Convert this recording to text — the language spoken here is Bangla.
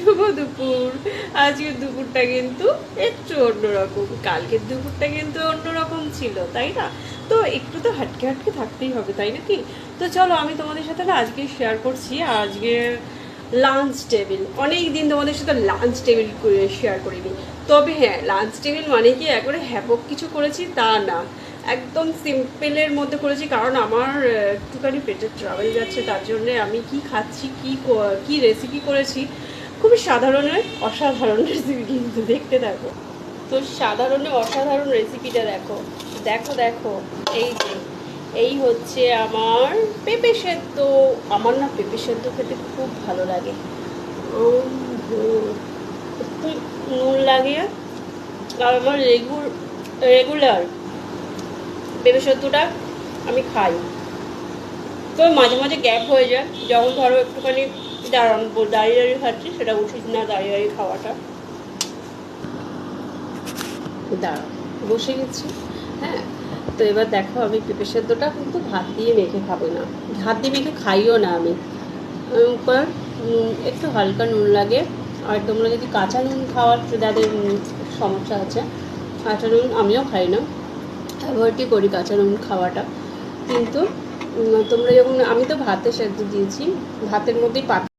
শুভ দুপুর। আজকের দুপুরটা কিন্তু একটু অন্যরকম, কালকের দুপুরটা কিন্তু অন্যরকম ছিল, তাই না? তো একটু তো হাটকে হাটকে থাকতেই হবে, তাই নাকি? তো চলো আমি তোমাদের সাথে না আজকে শেয়ার করছি আজকের লাঞ্চ টেবিল। অনেক দিন তোমাদের সাথে লাঞ্চ টেবিল করে শেয়ার করিনি। তবে হ্যাঁ, লাঞ্চ টেবিল মানে কি একবারে হ্যাপক কিছু করেছি তা না, একদম সিম্পলের মধ্যে করেছি। কারণ আমার একটুখানি পেটের ট্রাভেল যাচ্ছে, তার জন্যে আমি কি খাচ্ছি, কি রেসিপি করেছি, খুবই সাধারণের অসাধারণ রেসিপি, কিন্তু দেখতে থাকো। তো সাধারণে অসাধারণ রেসিপিটা দেখো, দেখো দেখো। এই যে এই হচ্ছে আমার পেঁপে সেদ্ধ। আমার না পেঁপে সেদ্ধ খেতে খুব ভালো লাগে। একটু নুন লাগে। আর আমার রেগুলার পেঁপে সেদ্ধটা আমি খাই। তো মাঝে মাঝে গ্যাপ হয়ে যায়, যখন ধরো একটুখানি দাঁড়িয়ে দাঁড়িয়ে খাচ্ছি, সেটা উচিত না দাঁড়িয়ে দাঁড়িয়ে খাওয়াটা। দাঁড়াও, বসে গেছি। হ্যাঁ, তো এবার দেখো আমি পেঁপে সেদ্ধটা কিন্তু ভাত দিয়ে মেখে খাবো না, ভাত দিয়ে মেখে খাইও না আমি। উপর একটু হালকা নুন লাগে। আর তোমরা যদি কাঁচা নুন খাওয়ার যাদের সমস্যা আছে, কাঁচা নুন আমিও খাই না, অ্যাভয়েডই করি কাঁচা নুন খাওয়াটা। কিন্তু তোমরা যখন, আমি তো ভাতে সেদ্ধ দিয়েছি, ভাতের মধ্যেই